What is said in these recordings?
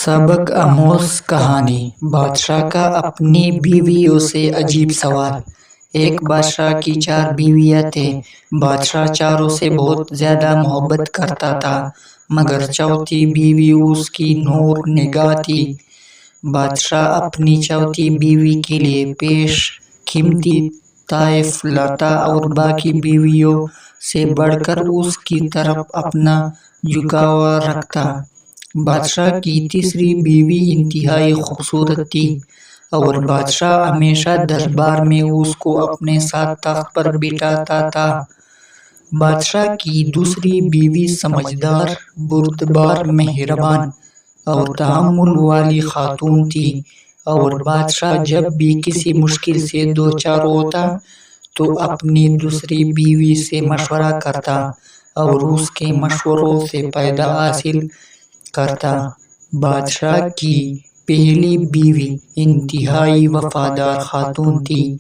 सबक आमोज कहानी। बादशाह का अपनी बीवियों से अजीब सवाल। एक बादशाह की 4 बीवियां थे। बादशाह चारों से बहुत ज्यादा मोहब्बत करता था, मगर चौथी बीवी उसकी नूर निगाह थी। बादशाह अपनी चौथी बीवी के लिए पेश कीमती ताइफ लाता और बाकी बीवियों से बढ़कर उसकी तरफ अपना झुकाव रखता। बादशाह की तीसरी बीवी इंतहाई खूबसूरत थी और बादशाह हमेशा दरबार में उसको अपने साथ तख्त पर बिठाता था। बादशाह की दूसरी बीवी समझदार, बुर्दबार, मेहरबान और तहम्मुल वाली खातून थी और बादशाह जब भी किसी मुश्किल से दो चार होता तो अपनी दूसरी बीवी से मशवरा करता और उसके मशवरों से फायदा हासिल करता। बादशाह की पहली बीवी इंतहाई वफादार खातून थी।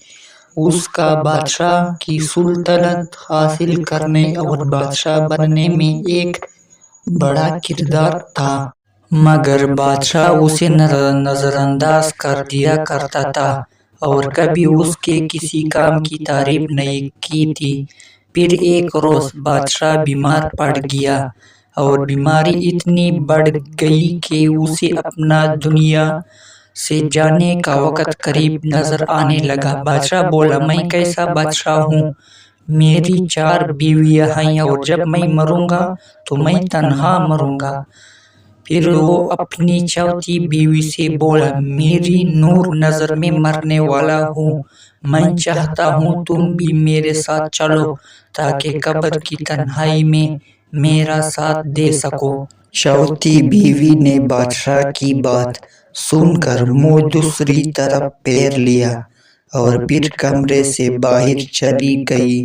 उसका बादशाह की सुल्तानत हासिल करने और बादशाह बनने में एक बड़ा किरदार था, मगर बादशाह उसे नजरअंदाज कर दिया करता था और कभी उसके किसी काम की तारीफ नहीं की थी। फिर एक रोज बादशाह बीमार पड़ गया और बीमारी इतनी बढ़ गई कि उसे अपना दुनिया से जाने का वक्त करीब नजर आने लगा। बादशाह बोला, मैं कैसा बादशाह हूँ, मेरी 4 बीवियां हैं और जब मैं मरूंगा तो मैं तन्हा मरूंगा। फिर वो अपनी चौथी बीवी से बोला, मेरी नूर नजर में मरने वाला हूँ, मैं चाहता हूँ तुम भी मेरे साथ चलो ताकि कब्र की तन्हाई में मेरा साथ दे सको। चौथी बीवी ने बादशाह की बात सुनकर मुंह दूसरी तरफ फेर लिया और फिर कमरे से बाहर चली गई।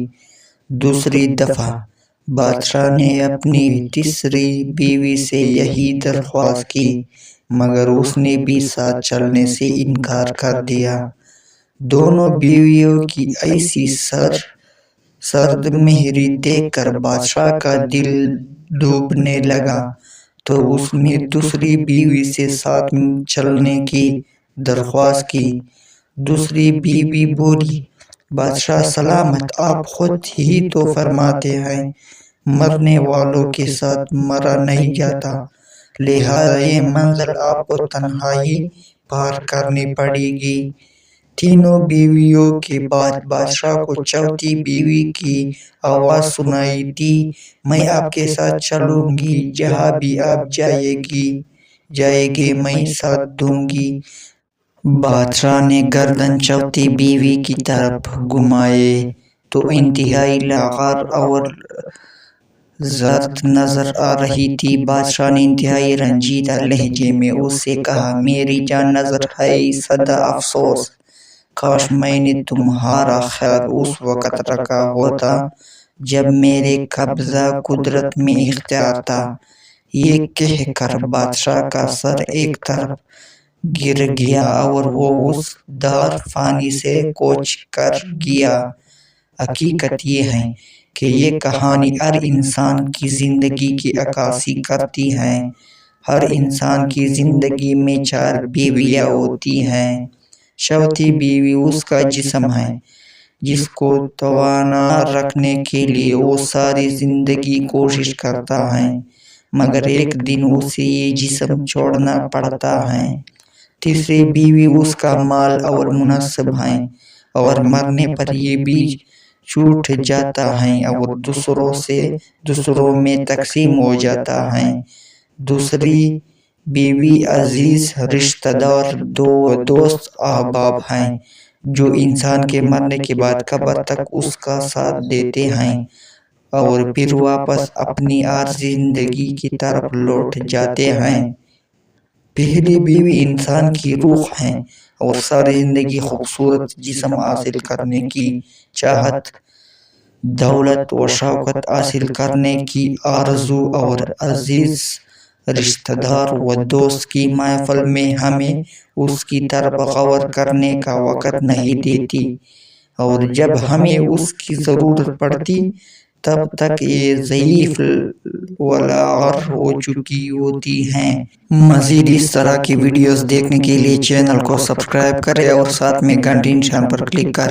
दूसरी दफा बादशाह ने अपनी तीसरी बीवी से यही दरख्वास्त की, मगर उसने भी साथ चलने से इनकार कर दिया। दोनों बीवियों की ऐसी सर्द मेहरी देखकर बादशाह का दिल डूबने लगा, तो उसने दूसरी बीवी से साथ चलने की दरख्वास्त की। दूसरी बीवी बोली, बादशाह सलामत, आप खुद ही तो फरमाते हैं मरने वालों के साथ मरा नहीं जाता, लिहाजा ये मंजिल आपको तन्हाई पार करनी पड़ेगी। तीनों बीवियों के बाद बादशाह को चौथी बीवी की आवाज सुनाई दी, मैं आपके साथ चलूंगी, जहां भी आप जाएगी मैं साथ दूंगी। बादशाह ने गर्दन चौथी बीवी की तरफ घुमाए तो इंतहाई लाचार और जर्द नजर आ रही थी। बादशाह ने इंतहाई रंजीदा लहजे में उससे कहा, मेरी जान नजर है, सदा अफसोस, काश मैंने तुम्हारा ख्याल उस वक्त रखा होता जब मेरे कब्जा कुदरत में इख्तियार था। ये कहकर बादशाह का सर एक तरफ गिर गया और वो उस दार फानी से कूच कर गया। हकीकत ये है कि ये कहानी हर इंसान की जिंदगी की अक्कासी करती है। हर इंसान की जिंदगी में 4 बीवियां होती हैं। चौथी बीवी उसका जिस्म है जिसको तवाना रखने के लिए वो सारी जिंदगी कोशिश करता है, मगर एक दिन उसे ये जिस्म छोड़ना पड़ता है। तीसरी बीवी उसका माल और मुनसब है और मरने पर ये भी छूट जाता है और दूसरों में तकसीम हो जाता है। दूसरी बीवी अजीज, रिश्तेदार, दोस्त, अहबाब हैं जो इंसान के मरने के बाद कब्र तक उसका साथ देते हैं और फिर वापस अपनी आर्ज़ी जिंदगी की तरफ लौट जाते हैं। पहली बीवी इंसान की रूह है और सारी जिंदगी खूबसूरत जिस्म हासिल करने की चाहत, दौलत व शौकत हासिल करने की आरज़ू और अजीज रिश्तेदार व दोस्त की महफिल में हमें उसकी तरफ गौर करने का वक़्त नहीं देती और जब हमें उसकी ज़रूरत पड़ती تب تک یہ ضعیف ولاغر ہو چکی ہوتی ہیں۔ مزید اس طرح کی ویڈیوز دیکھنے کے لیے چینل کو سبسکرائب کریں اور ساتھ میں گھنٹی نشان پر کلک کریں۔